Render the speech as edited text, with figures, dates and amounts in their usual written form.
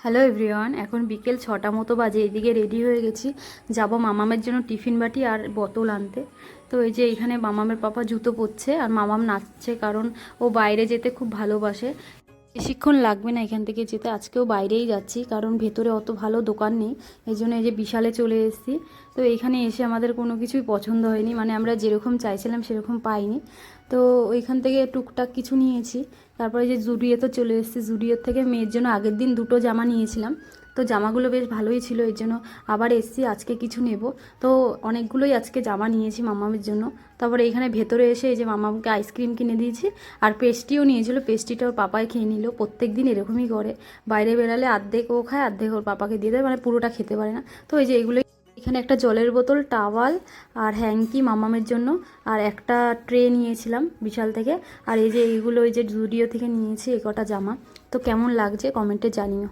Hello everyone, এখন বিকেল 6টা মতো বাজে। এদিকে রেডি হয়ে গেছি, যাব মামামের জন্য টিফিন বাটি আর বোতল আনতে। তো এই যে এখানে মামামের পাপা জুতো পরছে আর মামাম নাচছে, কারণ ও বাইরে যেতে খুব ভালোবাসে। বেশিক্ষণ লাগবে না এখান থেকে যেতে, আজকেও বাইরেই যাচ্ছি কারণ ভেতরে অত ভালো দোকান নেই। এই জন্য এই যে বিশালে চলে এসেছি। তো এখানে এসে আমাদের কোনো কিছুই পছন্দ হয়নি, মানে আমরা যেরকম চাইছিলাম সেরকম পাইনি। তো ওইখান থেকে টুকটাক কিছু নিয়েছি। তারপরে যে জুডিওতে চলে এসেছি, জুডিওর থেকে মেয়ের জন্য আগের দিন দুটো জামা নিয়েছিলাম। তো জামাগুলো বেশ ভালোই ছিল, এর জন্য আবার এসেছি আজকে কিছু নেব। তো অনেকগুলোই আজকে জামা নিয়েছি মামামের জন্য। তারপরে এখানে ভেতরে এসে এই যে মামামকে আইসক্রিম কিনে দিয়েছি, আর পেস্ট্রিও নিয়েছিল। পেস্ট্রিটা ওর পাপাই খেয়ে নিল, প্রত্যেক দিন এরকমই করে, বাইরে বেরালে অর্ধেক ও খায় অর্ধেক ওর পাপাকে দিয়ে দেয়, মানে পুরোটা খেতে পারে না। তো এই যে এগুলোই, এখানে একটা জলের বোতল, টাওয়াল আর হ্যাঙ্কি মামামের জন্য, আর একটা ট্রে নিয়েছিলাম বিশাল থেকে। আর এই যে এইগুলো ওই যে জুডিও থেকে নিয়েছি, এই কটা জামা। তো কেমন লাগছে কমেন্টে জানিও।